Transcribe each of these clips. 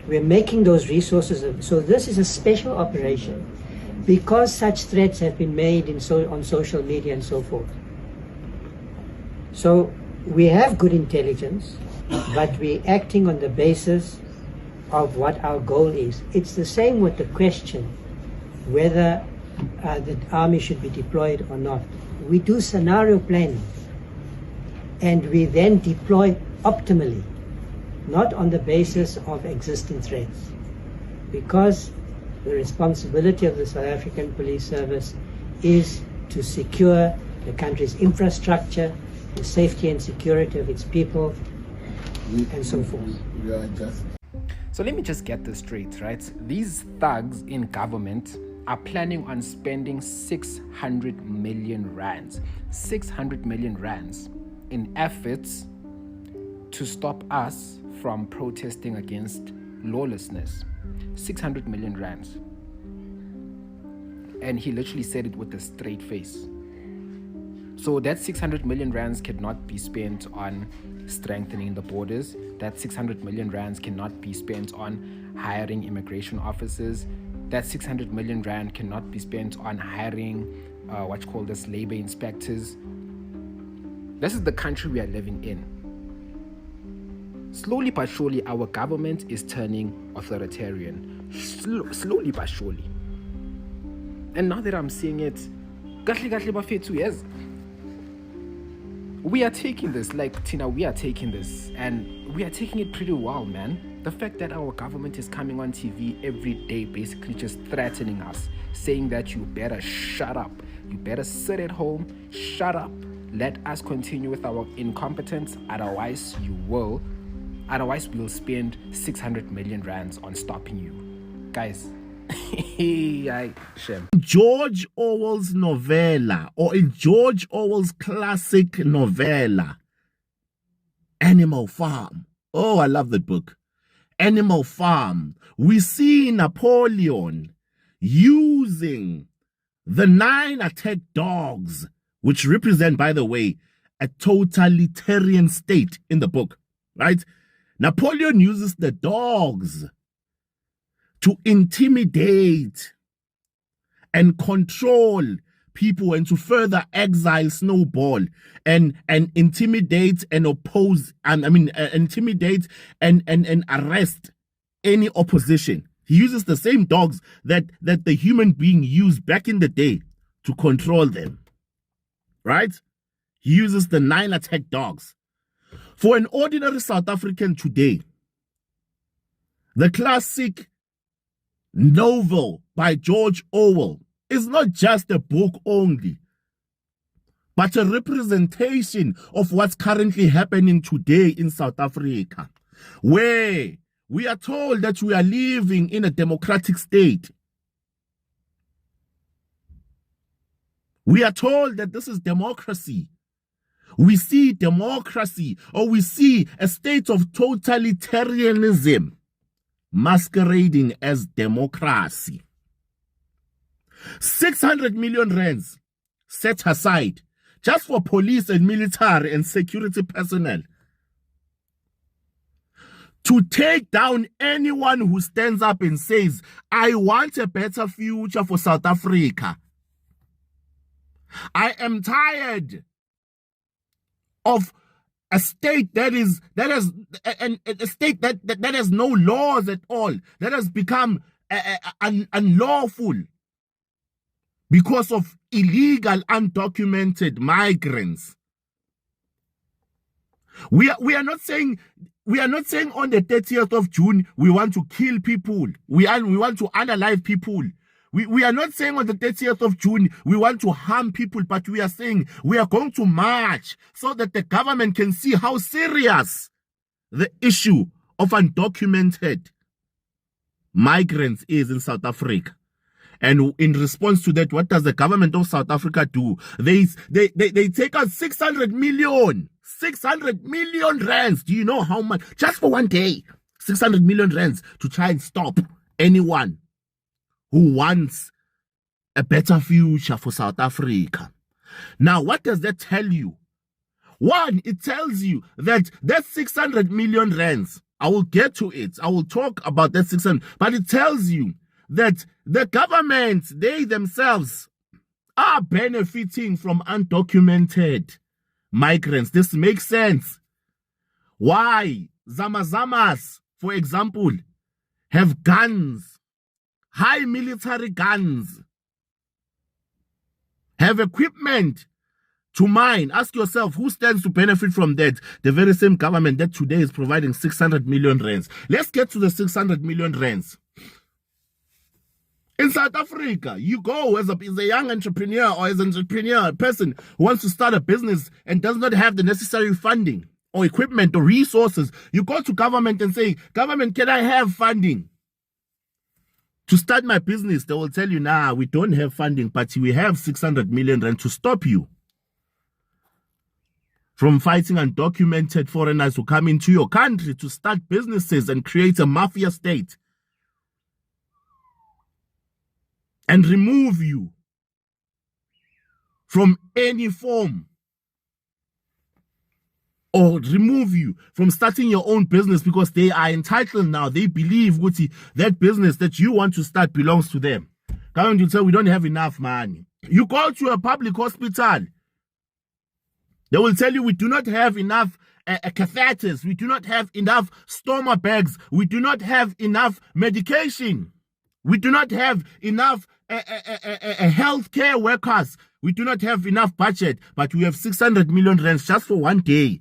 We're making those resources. So this is a special operation because such threats have been made on social media and so forth. So we have good intelligence, but we're acting on the basis of what our goal is. It's the same with the question whether the army should be deployed or not. We do scenario planning and we then deploy optimally, not on the basis of existing threats. Because the responsibility of the South African Police Service is to secure the country's infrastructure, the safety and security of its people, and so forth. So let me just get this straight, right? These thugs in government are planning on spending 600 million rands. 600 million rands in efforts to stop us from protesting against lawlessness. 600 million rands. And he literally said it with a straight face. So that 600 million rands cannot be spent on strengthening the borders. That 600 million rands cannot be spent on hiring immigration officers. That 600 million rand cannot be spent on hiring labor inspectors. This is the country we are living in. Slowly but surely, our government is turning authoritarian. Slowly but surely. And now that I'm seeing it, yes, we are taking this, like Tina, we are taking this, and we are taking it pretty well, man. The fact that our government is coming on TV every day, basically just threatening us, saying that you better shut up, you better sit at home, shut up, let us continue with our incompetence, otherwise we'll spend 600 million rands on stopping you. Guys, George Orwell's novella, or in George Orwell's classic novella, Animal Farm. Oh, I love that book. Animal Farm. We see Napoleon using the 9 attack dogs, which represent, by the way, a totalitarian state in the book, right? Napoleon uses the dogs to intimidate and control people and to further exile Snowball and intimidate and oppose intimidate and arrest any opposition. He uses the same dogs that the human being used back in the day to control them, right? He uses the 9 attack dogs. For an ordinary South African today, the classic novel by George Orwell is not just a book only, but a representation of what's currently happening today in South Africa, where we are told that we are living in a democratic state. We are told that this is democracy. We see democracy, or we see a state of totalitarianism masquerading as democracy. 600 million rands set aside just for police and military and security personnel to take down anyone who stands up and says, I want a better future for South Africa. I am tired of a state that has no laws at all, that has become unlawful because of illegal, undocumented migrants. We are not saying on the 30th of June we want to kill people. We want to unalive people. We are not saying on the 30th of June we want to harm people, but we are saying we are going to march so that the government can see how serious the issue of undocumented migrants is in South Africa. And in response to that, what does the government of South Africa do? They take out 600 million rands. Do you know how much? Just for one day, 600 million rands to try and stop anyone who wants a better future for South Africa. Now, what does that tell you? One, it tells you that 600 million rands I will get to it. I will talk about that 600. But it tells you that the government, they themselves are benefiting from undocumented migrants. This makes sense. Why? Zamazamas, for example, have guns, high military guns, have equipment to mine. Ask yourself, who stands to benefit from that? The very same government that today is providing 600 million rands. Let's get to the 600 million rands. In South Africa, you go as a young entrepreneur or as an entrepreneur person who wants to start a business and does not have the necessary funding or equipment or resources. You go to government and say, government, can I have funding to start my business? They will tell you, nah, we don't have funding, but we have 600 million rand to stop you from fighting undocumented foreigners who come into your country to start businesses and create a mafia state and remove you from any form or remove you from starting your own business because they are entitled now. They believe that business that you want to start belongs to them. Government will say, we don't have enough money. You go to a public hospital, they will tell you we do not have enough catheters. We do not have enough stoma bags. We do not have enough medication. We do not have enough healthcare workers. We do not have enough budget, but we have 600 million rands just for one day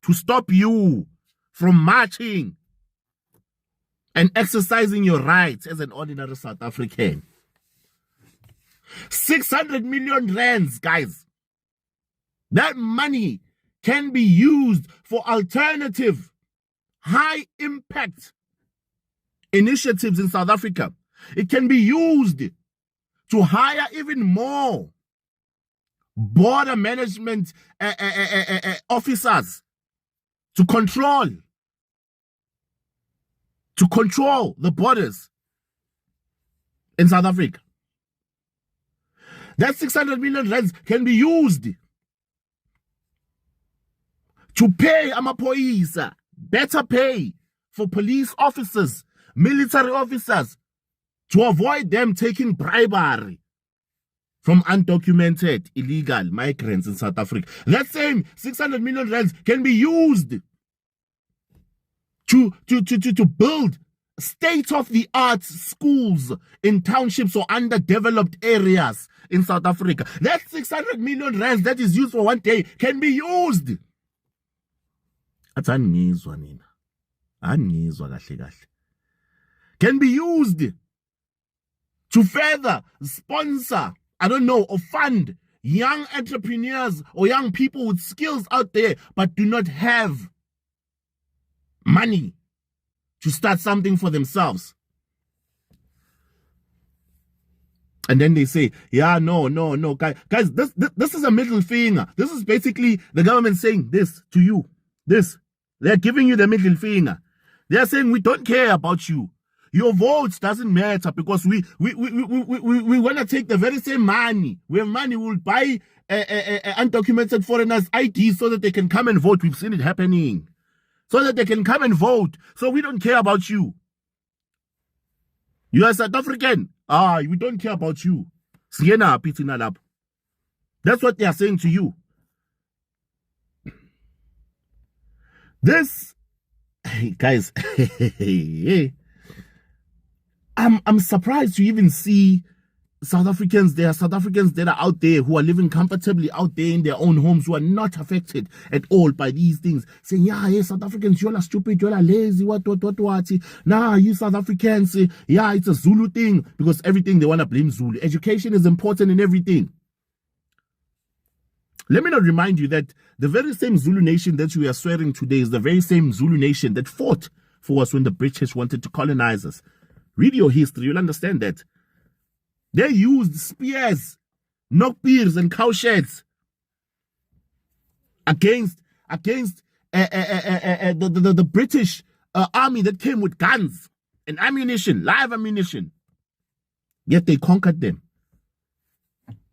to stop you from marching and exercising your rights as an ordinary South African. 600 million rands, guys. That money can be used for alternative, high-impact initiatives in South Africa. It can be used to hire even more border management officers to control the borders in South Africa. That 600 million rands can be used to pay amapoisa, better pay for police officers, military officers, to avoid them taking bribery from undocumented illegal migrants in South Africa. That same 600 million rands can be used to build state-of-the-art schools in townships or underdeveloped areas in South Africa. That 600 million rands that is used for one day can be used. Can be used to further sponsor, I don't know, or fund young entrepreneurs or young people with skills out there but do not have money to start something for themselves. And then they say, yeah, no, guys, this is a middle finger. This is basically the government saying this to you. They're giving you the middle finger. They're saying, we don't care about you. Your votes doesn't matter because we want to take the very same money. We have money, we'll buy undocumented foreigners' IDs so that they can come and vote. We've seen it happening. So that they can come and vote. So we don't care about you. You are South African. We don't care about you. That's what they are saying to you. This, guys, I'm surprised to even see South Africans. There are South Africans that are out there who are living comfortably out there in their own homes who are not affected at all by these things. Saying, yeah, South Africans, you're stupid, you're lazy, what. Nah, you South Africans, yeah, it's a Zulu thing. Because everything they want to blame Zulu. Education is important in everything. Let me not remind you that the very same Zulu nation that we are swearing today is the very same Zulu nation that fought for us when the British wanted to colonize us. Read your history, you'll understand that. They used spears, knockbeers, and cowsheds against the British army that came with guns and ammunition, live ammunition. Yet they conquered them.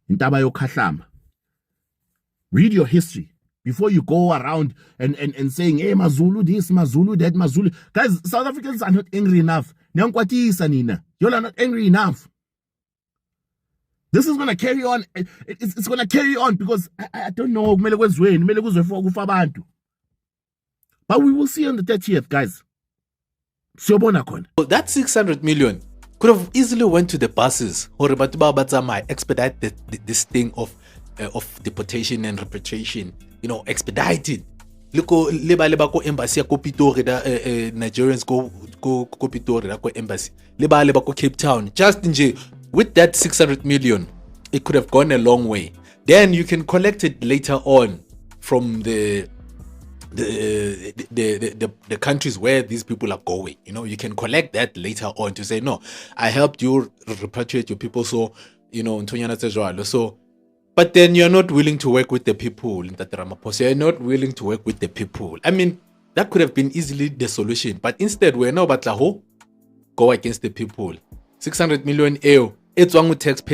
In Taba Yokhahlamba. Read your history. before you go around and saying, hey, Mazulu this, Mazulu that, Mazulu. Guys, South Africans are not angry enough. You are not angry enough. This is going to carry on. It's going to carry on because I don't know. But we will see on the 30th, guys. So that 600 million could have easily went to the buses or expedite this thing of deportation and repatriation. Expedited. Leba ko embassy ko Pitori Nigerians go Pitori ko embassy. Leba ko Cape Town. Just with that 600 million, it could have gone a long way. Then you can collect it later on from the countries where these people are going. You can collect that later on to say, no, I helped you repatriate your people. So, so, but then you're not willing to work with the people in that Ramaphosa. You're not willing to work with the people. I mean, that could have been easily the solution. But instead, we're now go against the people. 600 million, it's wrong with taxpayers.